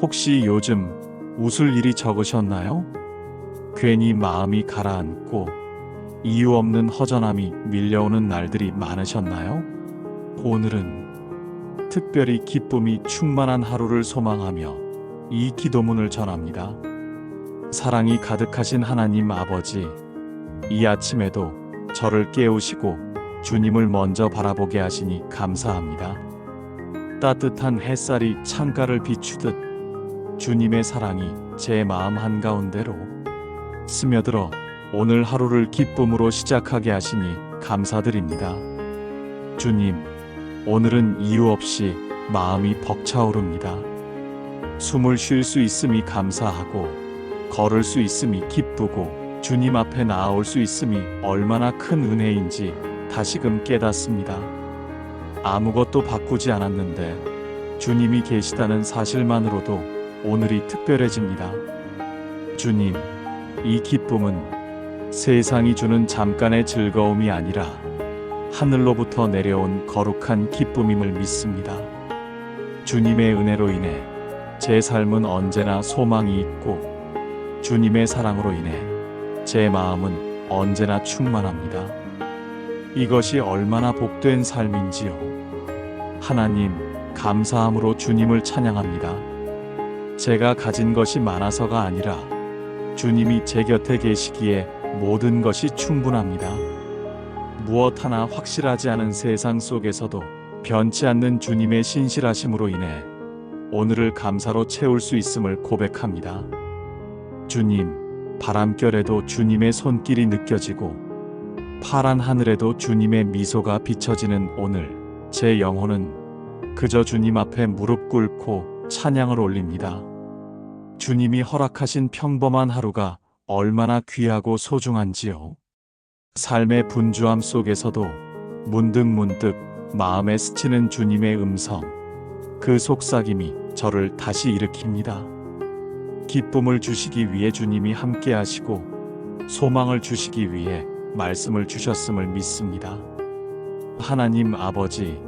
혹시 요즘 웃을 일이 적으셨나요? 괜히 마음이 가라앉고 이유 없는 허전함이 밀려오는 날들이 많으셨나요? 오늘은 특별히 기쁨이 충만한 하루를 소망하며 이 기도문을 전합니다. 사랑이 가득하신 하나님 아버지, 이 아침에도 저를 깨우시고 주님을 먼저 바라보게 하시니 감사합니다. 따뜻한 햇살이 창가를 비추듯 주님의 사랑이 제 마음 한가운데로 스며들어 오늘 하루를 기쁨으로 시작하게 하시니 감사드립니다. 주님, 오늘은 이유 없이 마음이 벅차오릅니다. 숨을 쉴 수 있음이 감사하고 걸을 수 있음이 기쁘고 주님 앞에 나아올 수 있음이 얼마나 큰 은혜인지 다시금 깨닫습니다. 아무것도 바꾸지 않았는데 주님이 계시다는 사실만으로도 오늘이 특별해집니다. 주님, 이 기쁨은 세상이 주는 잠깐의 즐거움이 아니라 하늘로부터 내려온 거룩한 기쁨임을 믿습니다. 주님의 은혜로 인해 제 삶은 언제나 소망이 있고 주님의 사랑으로 인해 제 마음은 언제나 충만합니다. 이것이 얼마나 복된 삶인지요. 하나님, 감사함으로 주님을 찬양합니다. 제가 가진 것이 많아서가 아니라 주님이 제 곁에 계시기에 모든 것이 충분합니다. 무엇 하나 확실하지 않은 세상 속에서도 변치 않는 주님의 신실하심으로 인해 오늘을 감사로 채울 수 있음을 고백합니다. 주님, 바람결에도 주님의 손길이 느껴지고 파란 하늘에도 주님의 미소가 비춰지는 오늘, 제 영혼은 그저 주님 앞에 무릎 꿇고 찬양을 올립니다. 주님이 허락하신 평범한 하루가 얼마나 귀하고 소중한지요. 삶의 분주함 속에서도 문득문득 마음에 스치는 주님의 음성, 그 속삭임이 저를 다시 일으킵니다. 기쁨을 주시기 위해 주님이 함께 하시고 소망을 주시기 위해 말씀을 주셨음을 믿습니다. 하나님 아버지,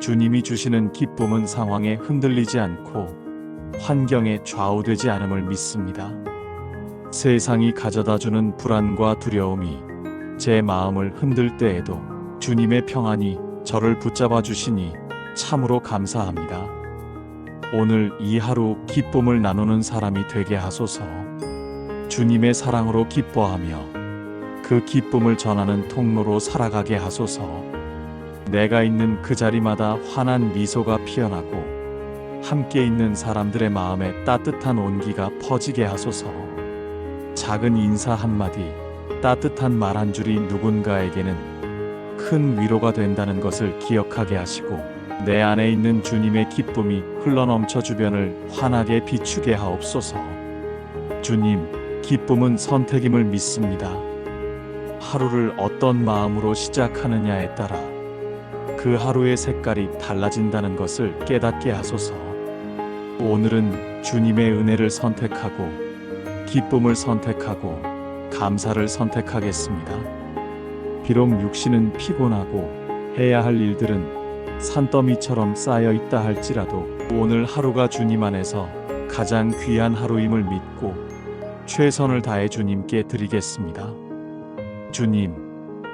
주님이 주시는 기쁨은 상황에 흔들리지 않고 환경에 좌우되지 않음을 믿습니다. 세상이 가져다주는 불안과 두려움이 제 마음을 흔들 때에도 주님의 평안이 저를 붙잡아 주시니 참으로 감사합니다. 오늘 이 하루 기쁨을 나누는 사람이 되게 하소서. 주님의 사랑으로 기뻐하며 그 기쁨을 전하는 통로로 살아가게 하소서. 내가 있는 그 자리마다 환한 미소가 피어나고 함께 있는 사람들의 마음에 따뜻한 온기가 퍼지게 하소서. 작은 인사 한마디, 따뜻한 말 한 줄이 누군가에게는 큰 위로가 된다는 것을 기억하게 하시고 내 안에 있는 주님의 기쁨이 흘러넘쳐 주변을 환하게 비추게 하옵소서. 주님, 기쁨은 선택임을 믿습니다. 하루를 어떤 마음으로 시작하느냐에 따라 그 하루의 색깔이 달라진다는 것을 깨닫게 하소서. 오늘은 주님의 은혜를 선택하고 기쁨을 선택하고 감사를 선택하겠습니다. 비록 육신은 피곤하고 해야 할 일들은 산더미처럼 쌓여 있다 할지라도 오늘 하루가 주님 안에서 가장 귀한 하루임을 믿고 최선을 다해 주님께 드리겠습니다. 주님,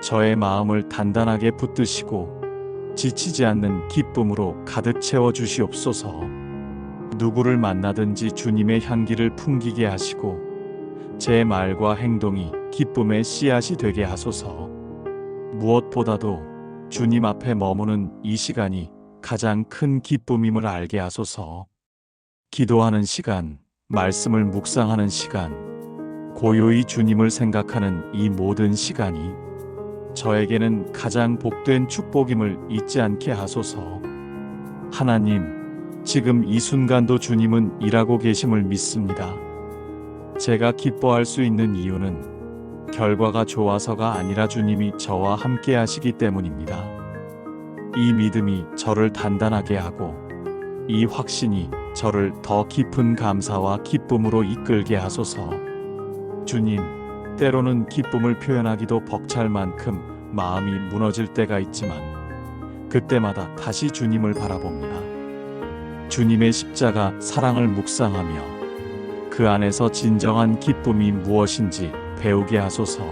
저의 마음을 단단하게 붙드시고 지치지 않는 기쁨으로 가득 채워 주시옵소서. 누구를 만나든지 주님의 향기를 풍기게 하시고 제 말과 행동이 기쁨의 씨앗이 되게 하소서. 무엇보다도 주님 앞에 머무는 이 시간이 가장 큰 기쁨임을 알게 하소서. 기도하는 시간, 말씀을 묵상하는 시간, 고요히 주님을 생각하는 이 모든 시간이 저에게는 가장 복된 축복임을 잊지 않게 하소서. 하나님, 지금 이 순간도 주님은 일하고 계심을 믿습니다. 제가 기뻐할 수 있는 이유는 결과가 좋아서가 아니라 주님이 저와 함께 하시기 때문입니다. 이 믿음이 저를 단단하게 하고 이 확신이 저를 더 깊은 감사와 기쁨으로 이끌게 하소서. 주님, 때로는 기쁨을 표현하기도 벅찰 만큼 마음이 무너질 때가 있지만 그때마다 다시 주님을 바라봅니다. 주님의 십자가 사랑을 묵상하며 그 안에서 진정한 기쁨이 무엇인지 배우게 하소서.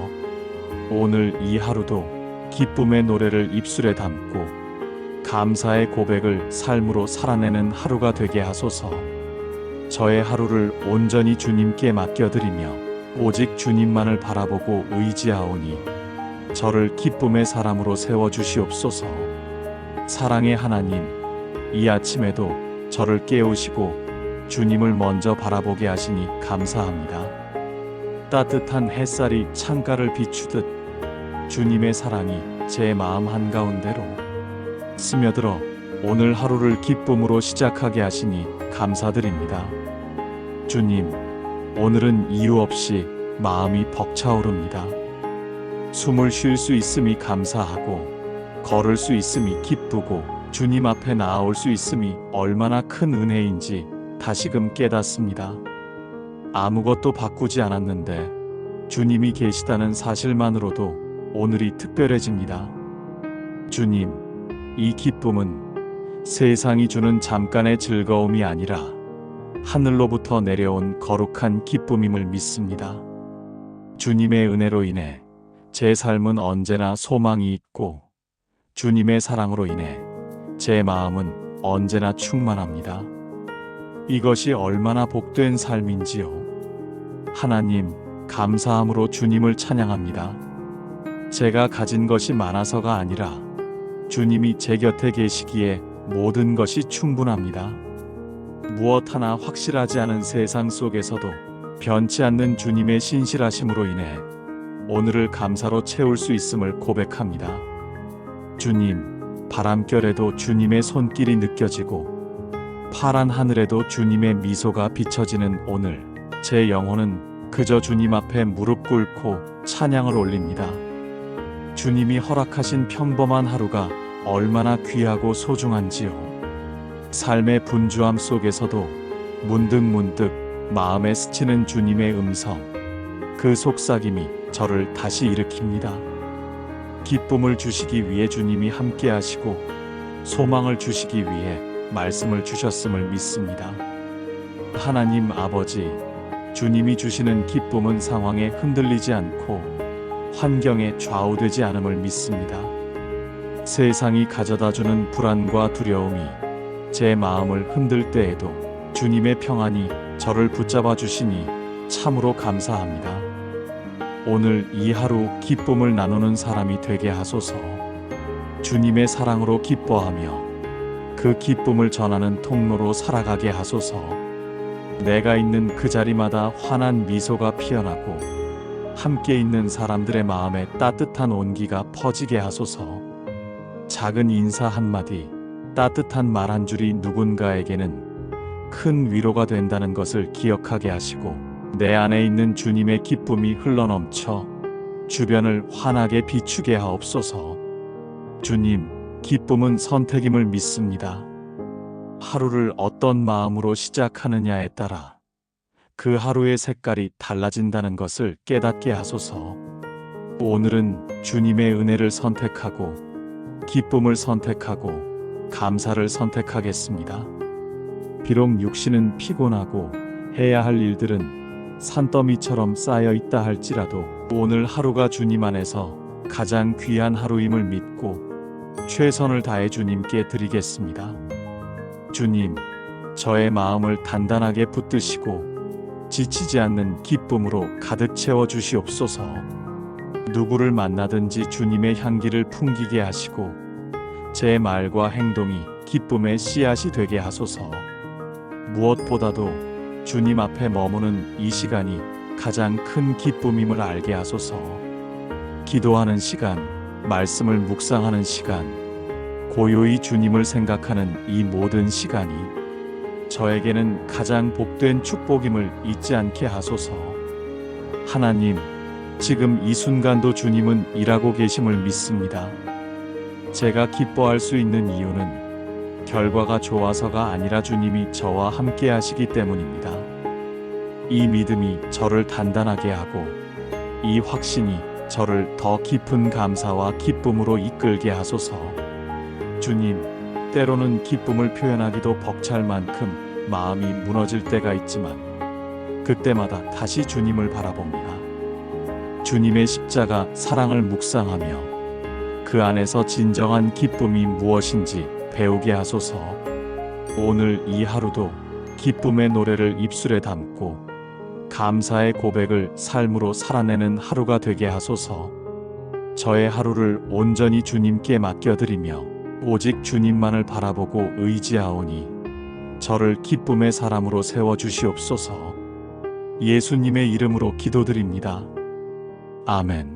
오늘 이 하루도 기쁨의 노래를 입술에 담고 감사의 고백을 삶으로 살아내는 하루가 되게 하소서. 저의 하루를 온전히 주님께 맡겨드리며 오직 주님만을 바라보고 의지하오니 저를 기쁨의 사람으로 세워주시옵소서. 사랑의 하나님, 이 아침에도 저를 깨우시고 주님을 먼저 바라보게 하시니 감사합니다. 따뜻한 햇살이 창가를 비추듯 주님의 사랑이 제 마음 한가운데로 스며들어 오늘 하루를 기쁨으로 시작하게 하시니 감사드립니다. 주님, 오늘은 이유 없이 마음이 벅차오릅니다. 숨을 쉴 수 있음이 감사하고 걸을 수 있음이 기쁘고 주님 앞에 나아올 수 있음이 얼마나 큰 은혜인지 다시금 깨닫습니다. 아무것도 바꾸지 않았는데 주님이 계시다는 사실만으로도 오늘이 특별해집니다. 주님, 이 기쁨은 세상이 주는 잠깐의 즐거움이 아니라 하늘로부터 내려온 거룩한 기쁨임을 믿습니다. 주님의 은혜로 인해 제 삶은 언제나 소망이 있고 주님의 사랑으로 인해 제 마음은 언제나 충만합니다. 이것이 얼마나 복된 삶인지요. 하나님, 감사함으로 주님을 찬양합니다. 제가 가진 것이 많아서가 아니라 주님이 제 곁에 계시기에 모든 것이 충분합니다. 무엇 하나 확실하지 않은 세상 속에서도 변치 않는 주님의 신실하심으로 인해 오늘을 감사로 채울 수 있음을 고백합니다. 주님, 바람결에도 주님의 손길이 느껴지고 파란 하늘에도 주님의 미소가 비춰지는 오늘, 제 영혼은 그저 주님 앞에 무릎 꿇고 찬양을 올립니다. 주님이 허락하신 평범한 하루가 얼마나 귀하고 소중한지요. 삶의 분주함 속에서도 문득문득 마음에 스치는 주님의 음성, 그 속삭임이 저를 다시 일으킵니다. 기쁨을 주시기 위해 주님이 함께 하시고 소망을 주시기 위해 말씀을 주셨음을 믿습니다. 하나님 아버지, 주님이 주시는 기쁨은 상황에 흔들리지 않고 환경에 좌우되지 않음을 믿습니다. 세상이 가져다주는 불안과 두려움이 제 마음을 흔들 때에도 주님의 평안이 저를 붙잡아 주시니 참으로 감사합니다. 오늘 이 하루 기쁨을 나누는 사람이 되게 하소서. 주님의 사랑으로 기뻐하며 그 기쁨을 전하는 통로로 살아가게 하소서. 내가 있는 그 자리마다 환한 미소가 피어나고 함께 있는 사람들의 마음에 따뜻한 온기가 퍼지게 하소서. 작은 인사 한마디, 따뜻한 말 한 줄이 누군가에게는 큰 위로가 된다는 것을 기억하게 하시고 내 안에 있는 주님의 기쁨이 흘러넘쳐 주변을 환하게 비추게 하옵소서. 주님, 기쁨은 선택임을 믿습니다. 하루를 어떤 마음으로 시작하느냐에 따라 그 하루의 색깔이 달라진다는 것을 깨닫게 하소서. 오늘은 주님의 은혜를 선택하고 기쁨을 선택하고 감사를 선택하겠습니다. 비록 육신은 피곤하고 해야 할 일들은 산더미처럼 쌓여 있다 할지라도 오늘 하루가 주님 안에서 가장 귀한 하루임을 믿고 최선을 다해 주님께 드리겠습니다. 주님, 저의 마음을 단단하게 붙드시고 지치지 않는 기쁨으로 가득 채워 주시옵소서. 누구를 만나든지 주님의 향기를 풍기게 하시고 제 말과 행동이 기쁨의 씨앗이 되게 하소서. 무엇보다도 주님 앞에 머무는 이 시간이 가장 큰 기쁨임을 알게 하소서. 기도하는 시간, 말씀을 묵상하는 시간, 고요히 주님을 생각하는 이 모든 시간이 저에게는 가장 복된 축복임을 잊지 않게 하소서. 하나님, 지금 이 순간도 주님은 일하고 계심을 믿습니다. 제가 기뻐할 수 있는 이유는 결과가 좋아서가 아니라 주님이 저와 함께 하시기 때문입니다. 이 믿음이 저를 단단하게 하고 이 확신이 저를 더 깊은 감사와 기쁨으로 이끌게 하소서. 주님, 때로는 기쁨을 표현하기도 벅찰 만큼 마음이 무너질 때가 있지만 그때마다 다시 주님을 바라봅니다. 주님의 십자가 사랑을 묵상하며 그 안에서 진정한 기쁨이 무엇인지 배우게 하소서. 오늘 이 하루도 기쁨의 노래를 입술에 담고 감사의 고백을 삶으로 살아내는 하루가 되게 하소서. 저의 하루를 온전히 주님께 맡겨드리며 오직 주님만을 바라보고 의지하오니 저를 기쁨의 사람으로 세워주시옵소서. 예수님의 이름으로 기도드립니다. 아멘.